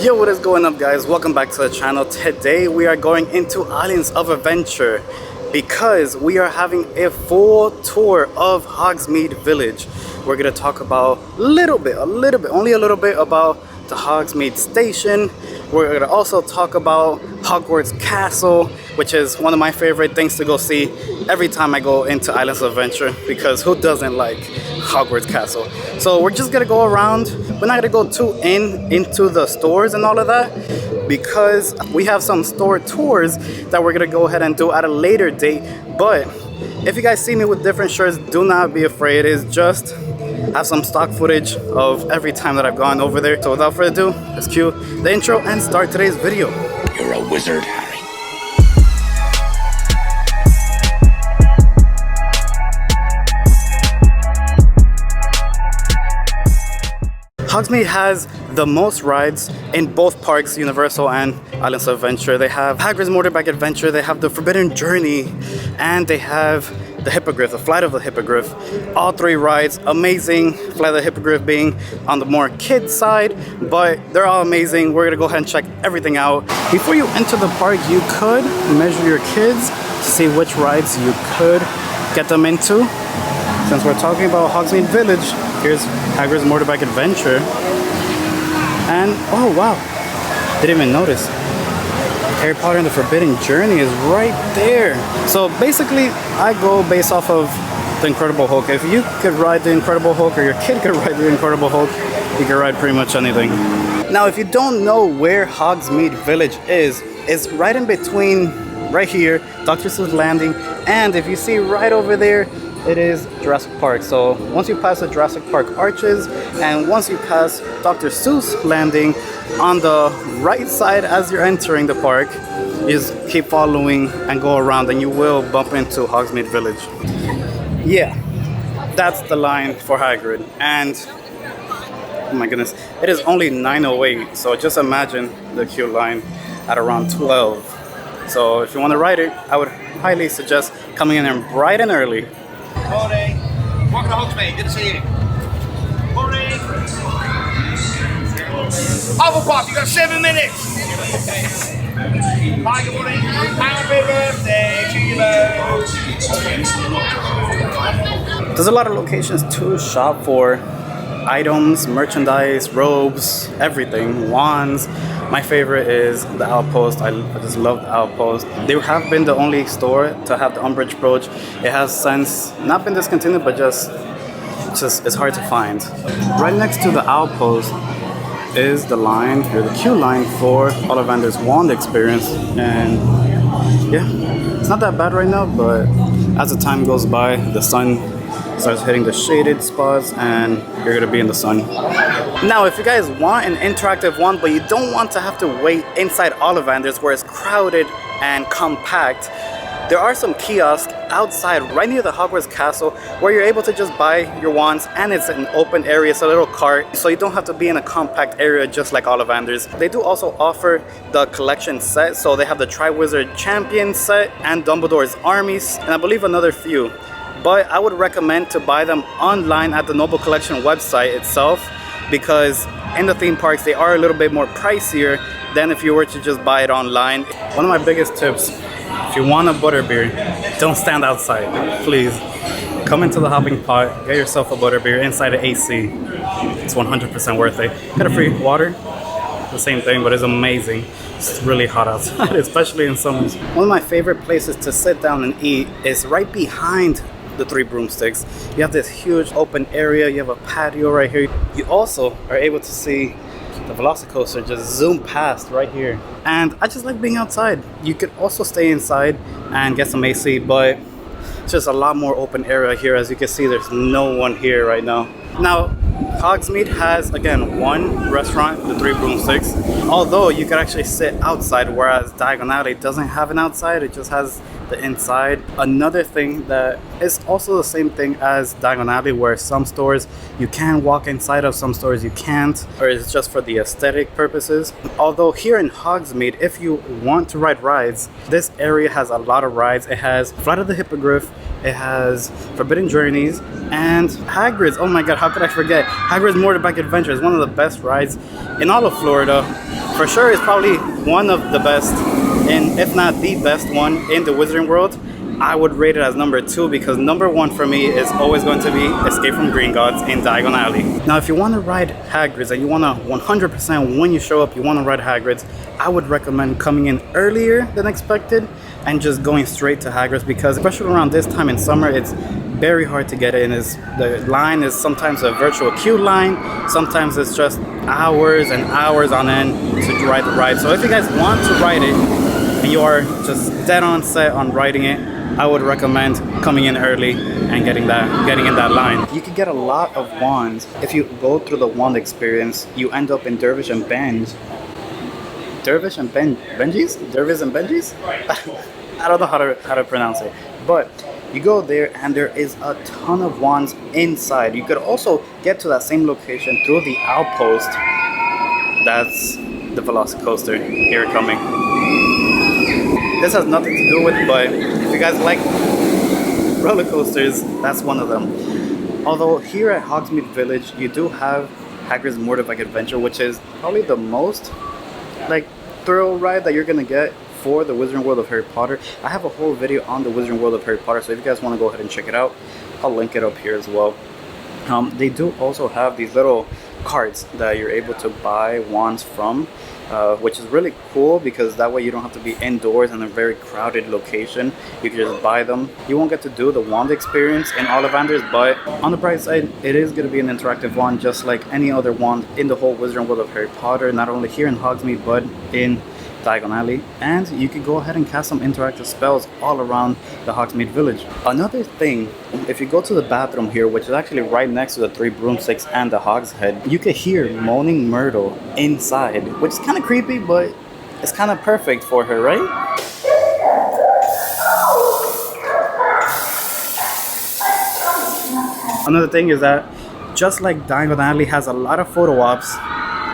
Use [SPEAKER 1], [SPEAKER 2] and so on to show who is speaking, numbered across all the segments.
[SPEAKER 1] Yo, what is going up, guys? Welcome back to the channel. Today we are going into Islands of Adventure because we are having a full tour of Hogsmeade Village. We're gonna talk about only a little bit about the Hogsmeade Station. We're gonna also talk about Hogwarts Castle, which is one of my favorite things to go see every time I go into Islands of Adventure, because who doesn't like Hogwarts Castle? So we're just gonna go around. We're not gonna go too into the stores and all of that, because we have some store tours that we're gonna go ahead and do at a later date. But if you guys see me with different shirts, do not be afraid. It is just have some stock footage of every time that I've gone over there. So without further ado, let's cue the intro and start today's video.
[SPEAKER 2] You're a wizard, Harry.
[SPEAKER 1] Hogsmeade has the most rides in both parks, Universal and Islands of Adventure. They have Hagrid's Motorbike Adventure, they have the Forbidden Journey, and they have the Hippogriff, the Flight of the Hippogriff. All three rides amazing. Flight of the Hippogriff being on the more kid side, but they're all amazing. We're gonna go ahead and check everything out. Before you enter the park, you could measure your kids to see which rides you could get them into. Since we're talking about Hogsmeade Village, here's Hagrid's Motorbike Adventure. And, oh wow, didn't even notice. Harry Potter and the Forbidden Journey is right there. So basically, I go based off of the Incredible Hulk. If you could ride the Incredible Hulk, or your kid could ride the Incredible Hulk, you can ride pretty much anything. Now, if you don't know where Hogsmeade Village is, it's right in between, right here, Dr. Seuss Landing, and if you see right over there, it is Jurassic Park. So once you pass the Jurassic Park arches, and once you pass Dr. Seuss Landing, on the right side as you're entering the park, you just keep following and go around and you will bump into Hogsmeade Village. Yeah, that's the line for Hagrid. And oh my goodness, it is only 9:08, so just imagine the queue line at around 12. So if you want to ride it, I would highly suggest coming in bright and early.
[SPEAKER 3] Morning. Welcome to Hogsmeade. Good to see you. Morning. Hufflepuff, you got 7 minutes. Hi, good morning. Happy birthday to you both.
[SPEAKER 1] There's a lot of locations to shop for items, merchandise, robes, everything, wands. My favorite is the Outpost. I just love the Outpost. They have been the only store to have the Umbridge brooch. It has since not been discontinued, but just it's hard to find. Right next to the Outpost is the line, or the queue line, for Ollivander's wand experience. And yeah, it's not that bad right now, but as the time goes by, the sun starts hitting the shaded spots and you're gonna be in the sun. Now, if you guys want an interactive one, but you don't want to have to wait inside Ollivander's where it's crowded and compact, there are some kiosks outside right near the Hogwarts Castle where you're able to just buy your wands, and it's an open area, it's a little cart, so you don't have to be in a compact area just like Ollivander's. They do also offer the collection set, so they have the Triwizard Champion set and Dumbledore's Armies, and I believe another few. But I would recommend to buy them online at the Noble Collection website itself, because in the theme parks they are a little bit more pricier than if you were to just buy it online. One of my biggest tips, if you want a butterbeer, don't stand outside, please. Come into the hopping pot, get yourself a butterbeer inside the AC. It's 100% worth it. Get a free water, the same thing, but it's amazing. It's really hot outside, especially in summers. One of my favorite places to sit down and eat is right behind the Three Broomsticks. You have this huge open area, you have a patio right here. You also are able to see the Velocicoaster just zoom past right here. And I just like being outside. You could also stay inside and get some AC, but it's just a lot more open area here. As you can see, there's no one here right now. Now, Hogsmeade has, again, one restaurant, the Three Broomsticks, although you could actually sit outside, whereas Diagon Alley doesn't have an outside, it just has the inside. Another thing that is also the same thing as Diagon Alley, where some stores you can walk inside of, some stores you can't, or it's just for the aesthetic purposes. Although here in Hogsmeade, if you want to ride rides, this area has a lot of rides. It has Flight of the Hippogriff, it has Forbidden Journeys, and Hagrid's, oh my god, how could I forget? Hagrid's Motorbike Adventure is one of the best rides in all of Florida for sure is probably one of the best, and if not the best one in the Wizarding World. I would rate it as number 2 because number 1 for me is always going to be Escape from Gringotts in Diagon Alley. Now, if you want to ride Hagrid's and you want to 100% when you show up, you want to ride Hagrid's, I would recommend coming in earlier than expected and just going straight to Hagrid's, because especially around this time in summer, it's very hard to get in. The line is sometimes a virtual queue line, sometimes it's just hours and hours on end to ride the ride. So if you guys want to ride it and you are just dead on set on riding it, I would recommend coming in early and getting in that line. You could get a lot of wands. If you go through the wand experience, you end up in Dervish and Benji's? Dervish and Benji's? I don't know how to pronounce it. But you go there and there is a ton of wands inside. You could also get to that same location through the outpost. That's the Velocicoaster here coming. This has nothing to do with it, but if you guys like roller coasters, that's one of them. Although here at Hogsmeade Village, you do have Hagrid's Mortifying Adventure, which is probably the most thrill ride that you're gonna get for the Wizarding World of Harry Potter. I have a whole video on the Wizarding World of Harry Potter, so if you guys want to go ahead and check it out, I'll link it up here as well. They do also have these little carts that you're able to buy wands from, which is really cool because that way you don't have to be indoors in a very crowded location. You can just buy them. You won't get to do the wand experience in Ollivander's, but on the bright side, it is going to be an interactive wand just like any other wand in the whole Wizarding World of Harry Potter, not only here in Hogsmeade but in Diagon Alley, and you can go ahead and cast some interactive spells all around the Hogsmeade Village. Another thing, if you go to the bathroom here, which is actually right next to the 3 broomsticks and the Hogshead, you can hear Moaning Myrtle inside, which is kind of creepy, but it's kind of perfect for her, right? Another thing is that just like Diagon Alley has a lot of photo ops,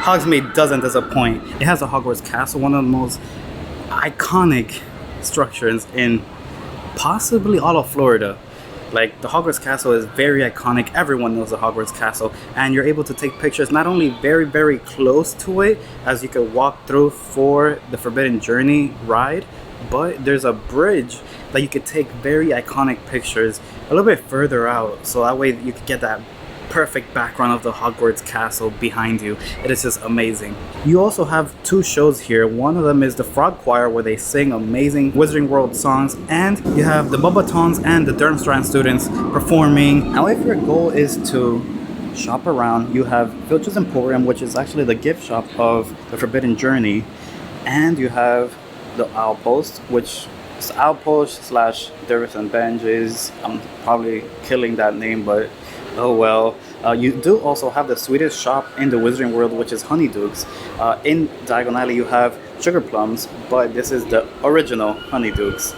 [SPEAKER 1] Hogsmeade doesn't disappoint. It has a Hogwarts Castle, one of the most iconic structures in possibly all of Florida. Like, the Hogwarts Castle is very iconic. Everyone knows the Hogwarts Castle, and you're able to take pictures not only very, very close to it, as you could walk through for the Forbidden Journey ride, but there's a bridge that you could take very iconic pictures a little bit further out, so that way you could get that perfect background of the Hogwarts Castle behind you. It is just amazing. You also have 2 shows here. One of them is the Frog Choir, where they sing amazing Wizarding World songs, and you have the Bubbatons and the Durmstrang students performing. Now, if your goal is to shop around, you have Filch's Emporium, which is actually the gift shop of the Forbidden Journey, and you have the Outpost, which is Outpost / Dervis and Benji's. I'm probably killing that name, but oh well. You do also have the sweetest shop in the Wizarding World, which is Honeydukes. In Diagon Alley you have Sugar Plums, but this is the original Honeydukes.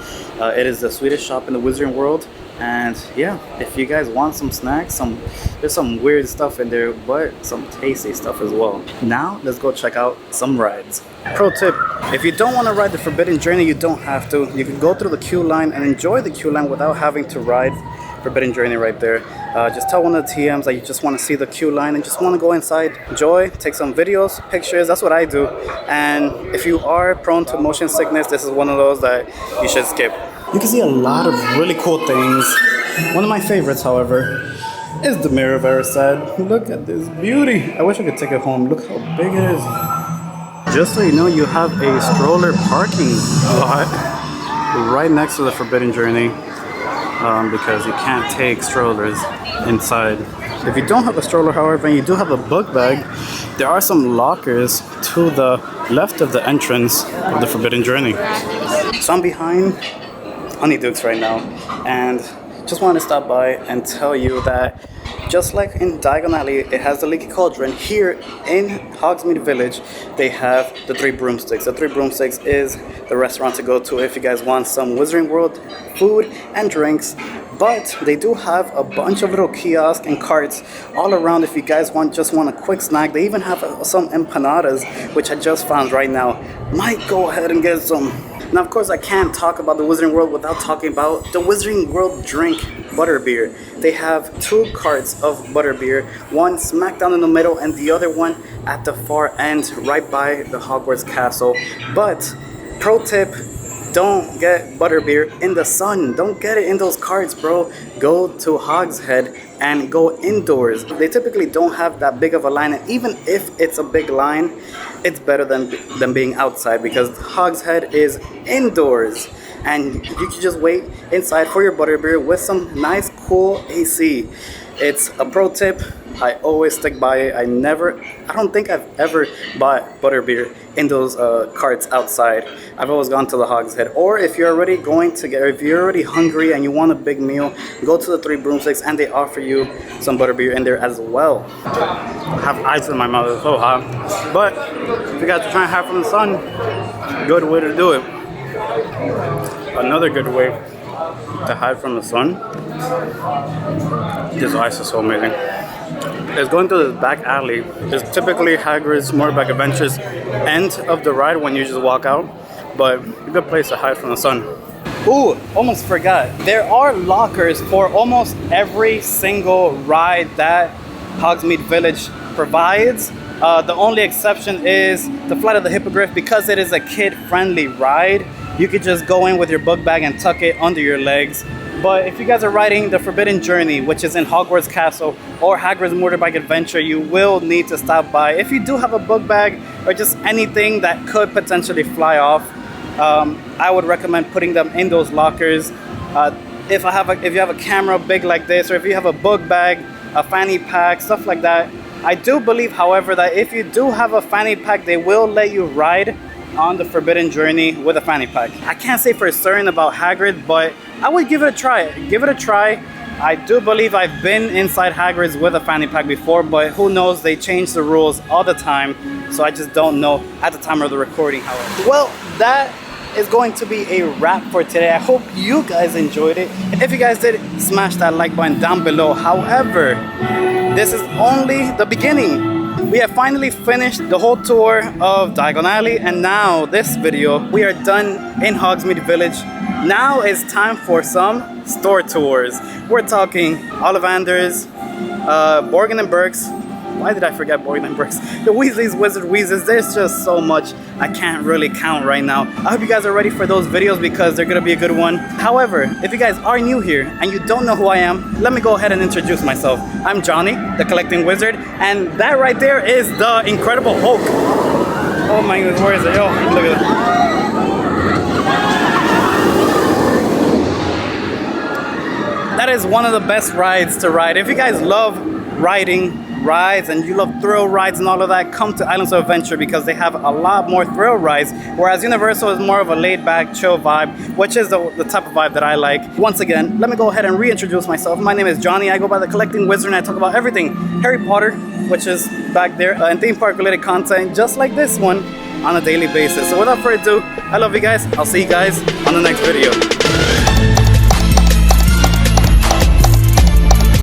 [SPEAKER 1] It is the sweetest shop in the Wizarding World, and yeah, if you guys want some snacks, there's some weird stuff in there, but some tasty stuff as well. Now let's go check out some rides. Pro tip, if you don't want to ride the Forbidden Journey, you don't have to. You can go through the queue line and enjoy the queue line without having to ride Forbidden Journey right there. Just tell one of the TMs that you just want to see the queue line and just want to go inside, enjoy, take some videos, pictures. That's what I do. And if you are prone to motion sickness, this is one of those that you should skip. You can see a lot of really cool things. One of my favorites, however, is the Mirror of Erised. Look at this beauty. I wish I could take it home. Look how big it is. Just so you know, you have a stroller parking lot right next to the Forbidden Journey. Because you can't take strollers inside. If you don't have a stroller, however, and you do have a book bag, there are some lockers to the left of the entrance of the Forbidden Journey. So I'm behind Honeydukes right now, and just wanted to stop by and tell you that just like in Diagon Alley, it has the Leaky Cauldron. Here in Hogsmeade Village, they have the 3 Broomsticks. The 3 Broomsticks is the restaurant to go to if you guys want some Wizarding World food and drinks. But they do have a bunch of little kiosks and carts all around if you guys just want a quick snack. They even have some empanadas, which I just found right now. Might go ahead and get some. Now, of course, I can't talk about the Wizarding World without talking about the Wizarding World drink, butterbeer. They have 2 carts of butterbeer, one smack down in the middle and the other one at the far end, right by the Hogwarts castle. But, pro tip, don't get butterbeer in the sun. Don't get it in those carts, bro. Go to Hogshead and go indoors. They typically don't have that big of a line, and even if it's a big line, it's better than being outside, because Hogshead is indoors and you can just wait inside for your butterbeer with some nice cool AC. It's a pro tip. I always stick by it. I don't think I've ever bought butterbeer in those carts outside. I've always gone to the Hogshead. Or if you're already if you're already hungry and you want a big meal, go to the 3 Broomsticks and they offer you some butterbeer in there as well. I have ice in my mouth, it's so hot. But if you guys are trying to hide from the sun, good way to do it. Another good way to hide from the sun, this ice is so amazing. It's going through this back alley. It's typically Hagrid's Motorbike Adventures end of the ride when you just walk out, but a good place to hide from the sun. Ooh, almost forgot. There are lockers for almost every single ride that Hogsmeade Village provides. The only exception is the Flight of the Hippogriff. Because it is a kid-friendly ride, you could just go in with your book bag and tuck it under your legs. But if you guys are riding the Forbidden Journey, which is in Hogwarts Castle, or Hagrid's Motorbike Adventure, you will need to stop by. If you do have a book bag or just anything that could potentially fly off, I would recommend putting them in those lockers. If you have a camera big like this, or if you have a book bag, a fanny pack, stuff like that. I do believe, however, that if you do have a fanny pack, they will let you ride on the Forbidden Journey with a fanny pack. I can't say for certain about Hagrid, but I would give it a try. Give it a try. I do believe I've been inside Hagrid's with a fanny pack before, but who knows, they change the rules all the time, so I just don't know at the time of the recording, however. Well, that is going to be a wrap for today. I hope you guys enjoyed it. If you guys did, smash that like button down below. However, this is only the beginning. We have finally finished the whole tour of Diagon Alley, and now this video, we are done in Hogsmeade Village. Now it's time for some store tours. We're talking Ollivanders, Borgin and Burke's. Why did I forget Borgin and Burke's? The Weasleys, Wizard Weezes. There's just so much I can't really count right now. I hope you guys are ready for those videos because they're gonna be a good one. However, if you guys are new here and you don't know who I am, let me go ahead and introduce myself. I'm Johnny, the Collecting Wizard, and that right there is the Incredible Hulk. Oh my goodness, where is it? Oh, look at that. That is one of the best rides to ride. If you guys love riding rides and you love thrill rides and all of that, come to Islands of Adventure because they have a lot more thrill rides, whereas Universal is more of a laid-back, chill vibe, which is the type of vibe that I like. Once again, let me go ahead and reintroduce myself. My name is Johnny. I go by the Collecting Wizard and I talk about everything Harry Potter, which is back there, and theme park related content just like this one on a daily basis. So without further ado, I love you guys. I'll see you guys on the next video.